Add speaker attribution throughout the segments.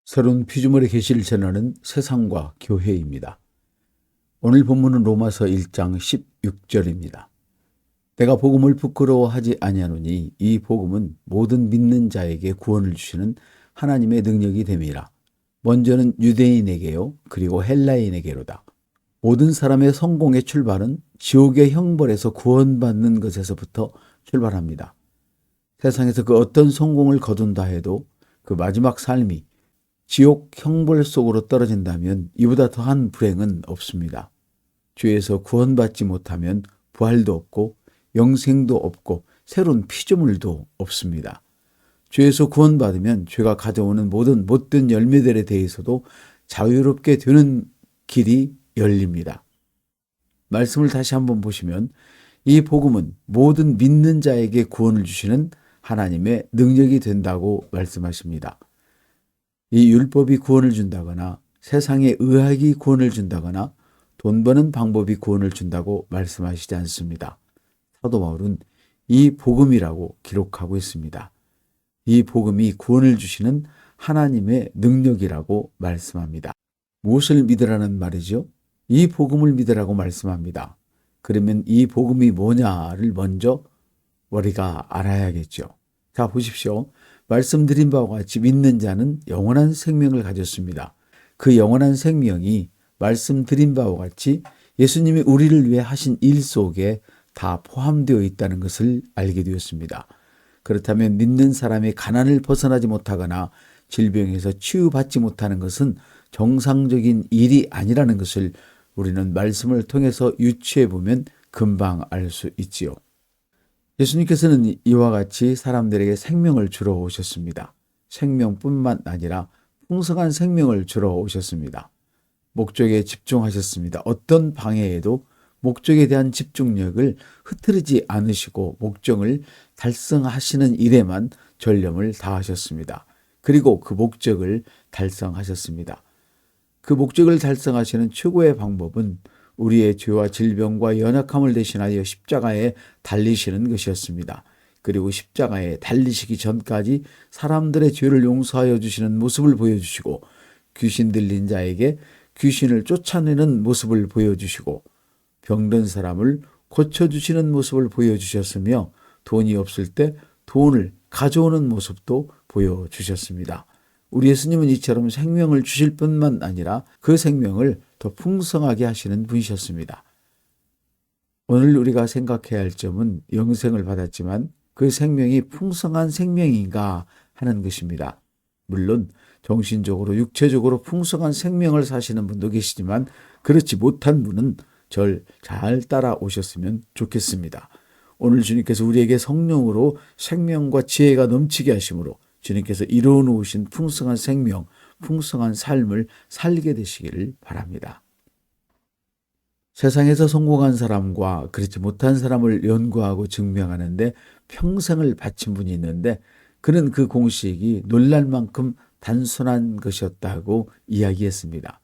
Speaker 1: 새로운 피조물의 계시를 전하는 세상과 교회입니다. 오늘 본문은 로마서 1장 16절입니다. 내가 복음을 부끄러워하지 아니하노니 이 복음은 모든 믿는 자에게 구원을 주시는 하나님의 능력이 됨이라. 먼저는 유대인에게요, 그리고 헬라인에게로다. 모든 사람의 성공의 출발은 지옥의 형벌에서 구원받는 것에서부터 출발합니다. 세상에서 그 어떤 성공을 거둔다 해도 그 마지막 삶이 지옥 형벌 속으로 떨어진다면 이보다 더한 불행은 없습니다. 죄에서 구원받지 못하면 부활도 없고 영생도 없고 새로운 피조물도 없습니다. 죄에서 구원받으면 죄가 가져오는 모든 못된 열매들에 대해서도 자유롭게 되는 길이 열립니다. 말씀을 다시 한번 보시면 이 복음은 모든 믿는 자에게 구원을 주시는 하나님의 능력이 된다고 말씀하십니다. 이 율법이 구원을 준다거나 세상의 의학이 구원을 준다거나 돈 버는 방법이 구원을 준다고 말씀하시지 않습니다. 사도 바울은 이 복음이라고 기록하고 있습니다. 이 복음이 구원을 주시는 하나님의 능력이라고 말씀합니다. 무엇을 믿으라는 말이죠? 이 복음을 믿으라고 말씀합니다. 그러면 이 복음이 뭐냐를 먼저 우리가 알아야겠죠. 자, 보십시오. 말씀드린 바와 같이 믿는 자는 영원한 생명을 가졌습니다. 그 영원한 생명이 말씀드린 바와 같이 예수님이 우리를 위해 하신 일 속에 다 포함되어 있다는 것을 알게 되었습니다. 그렇다면 믿는 사람이 가난을 벗어나지 못하거나 질병에서 치유받지 못하는 것은 정상적인 일이 아니라는 것을 우리는 말씀을 통해서 유추해 보면 금방 알 수 있지요. 예수님께서는 이와 같이 사람들에게 생명을 주러 오셨습니다. 생명뿐만 아니라 풍성한 생명을 주러 오셨습니다. 목적에 집중하셨습니다. 어떤 방해에도 목적에 대한 집중력을 흐트리지 않으시고 목적을 달성하시는 일에만 전념을 다하셨습니다. 그리고 그 목적을 달성하셨습니다. 그 목적을 달성하시는 최고의 방법은 우리의 죄와 질병과 연약함을 대신하여 십자가에 달리시는 것이었습니다. 그리고 십자가에 달리시기 전까지 사람들의 죄를 용서하여 주시는 모습을 보여주시고 귀신 들린 자에게 귀신을 쫓아내는 모습을 보여주시고 병든 사람을 고쳐주시는 모습을 보여주셨으며 돈이 없을 때 돈을 가져오는 모습도 보여주셨습니다. 우리 예수님은 이처럼 생명을 주실 뿐만 아니라 그 생명을 더 풍성하게 하시는 분이셨습니다. 오늘 우리가 생각해야 할 점은 영생을 받았지만 그 생명이 풍성한 생명인가 하는 것입니다. 물론 정신적으로 육체적으로 풍성한 생명을 사시는 분도 계시지만 그렇지 못한 분은 절 잘 따라오셨으면 좋겠습니다. 오늘 주님께서 우리에게 성령으로 생명과 지혜가 넘치게 하심으로 주님께서 이루어 놓으신 풍성한 생명, 풍성한 삶을 살게 되시기를 바랍니다. 세상에서 성공한 사람과 그렇지 못한 사람을 연구하고 증명하는데 평생을 바친 분이 있는데 그는 그 공식이 놀랄 만큼 단순한 것이었다고 이야기했습니다.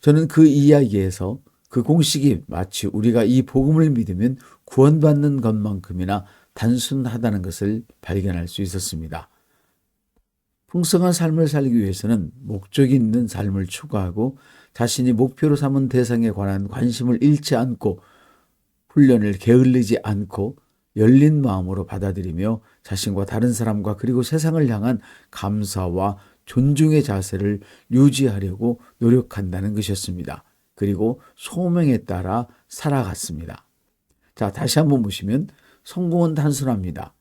Speaker 1: 저는 그 이야기에서 그 공식이 마치 우리가 이 복음을 믿으면 구원받는 것만큼이나 단순하다는 것을 발견할 수 있었습니다. 풍성한 삶을 살기 위해서는 목적이 있는 삶을 추구하고 자신이 목표로 삼은 대상에 관한 관심을 잃지 않고 훈련을 게을르지 않고 열린 마음으로 받아들이며 자신과 다른 사람과 그리고 세상을 향한 감사와 존중의 자세를 유지하려고 노력한다는 것이었습니다. 그리고 소명에 따라 살아갔습니다. 자, 다시 한번 보시면 성공은 단순합니다.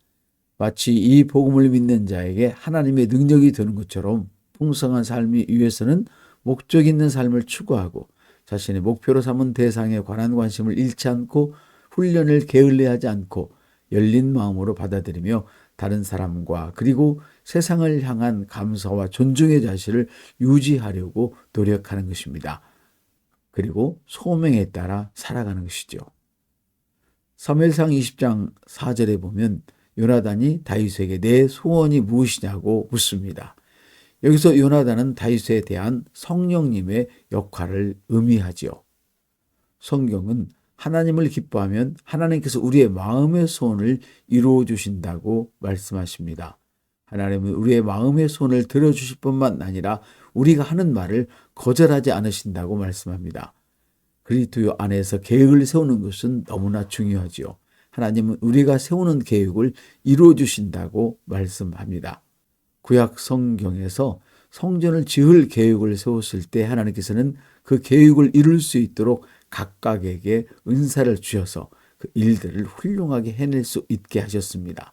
Speaker 1: 마치 이 복음을 믿는 자에게 하나님의 능력이 되는 것처럼 풍성한 삶이 위해서는 목적 있는 삶을 추구하고 자신의 목표로 삼은 대상에 관한 관심을 잃지 않고 훈련을 게을리하지 않고 열린 마음으로 받아들이며 다른 사람과 그리고 세상을 향한 감사와 존중의 자세를 유지하려고 노력하는 것입니다. 그리고 소명에 따라 살아가는 것이죠. 사무엘상 20장 4절에 보면 요나단이 다윗에게 내 소원이 무엇이냐고 묻습니다. 여기서 요나단은 다윗에 대한 성령님의 역할을 의미하지요. 성경은 하나님을 기뻐하면 하나님께서 우리의 마음의 소원을 이루어 주신다고 말씀하십니다. 하나님은 우리의 마음의 손을 들어주실 뿐만 아니라 우리가 하는 말을 거절하지 않으신다고 말씀합니다. 그리스도 안에서 계획을 세우는 것은 너무나 중요하지요. 하나님은 우리가 세우는 계획을 이루어 주신다고 말씀합니다. 구약 성경에서 성전을 지을 계획을 세웠을 때 하나님께서는 그 계획을 이룰 수 있도록 각각에게 은사를 주셔서 그 일들을 훌륭하게 해낼 수 있게 하셨습니다.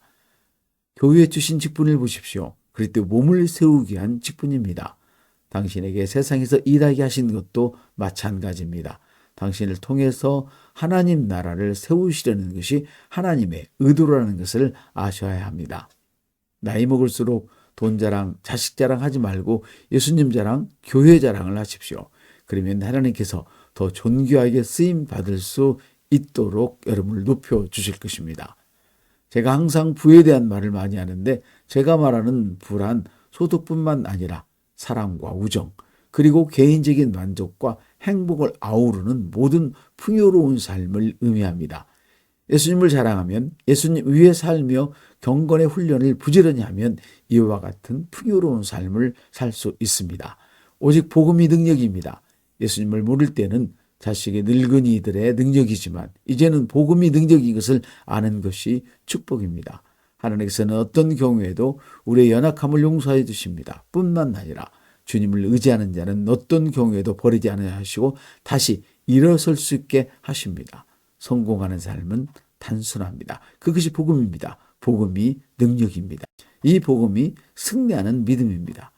Speaker 1: 교회에 주신 직분을 보십시오. 그리스도 몸을 세우기 위한 직분입니다. 당신에게 세상에서 일하게 하신 것도 마찬가지입니다. 당신을 통해서 하나님 나라를 세우시려는 것이 하나님의 의도라는 것을 아셔야 합니다. 나이 먹을수록 돈 자랑, 자식 자랑 하지 말고 예수님 자랑, 교회 자랑을 하십시오. 그러면 하나님께서 더 존귀하게 쓰임 받을 수 있도록 여러분을 높여 주실 것입니다. 제가 항상 부에 대한 말을 많이 하는데 제가 말하는 부란 소득뿐만 아니라 사랑과 우정, 그리고 개인적인 만족과 행복을 아우르는 모든 풍요로운 삶을 의미합니다. 예수님을 자랑하면, 예수님 위에 살며 경건의 훈련을 부지런히 하면 이와 같은 풍요로운 삶을 살 수 있습니다. 오직 복음이 능력입니다. 예수님을 모를 때는 자식의 늙은이들의 능력이지만 이제는 복음이 능력인 것을 아는 것이 축복입니다. 하나님께서는 어떤 경우에도 우리의 연약함을 용서해 주십니다. 뿐만 아니라 주님을 의지하는 자는 어떤 경우에도 버리지 않으려 하시고 다시 일어설 수 있게 하십니다. 성공하는 삶은 단순합니다. 그것이 복음입니다. 복음이 능력입니다. 이 복음이 승리하는 믿음입니다.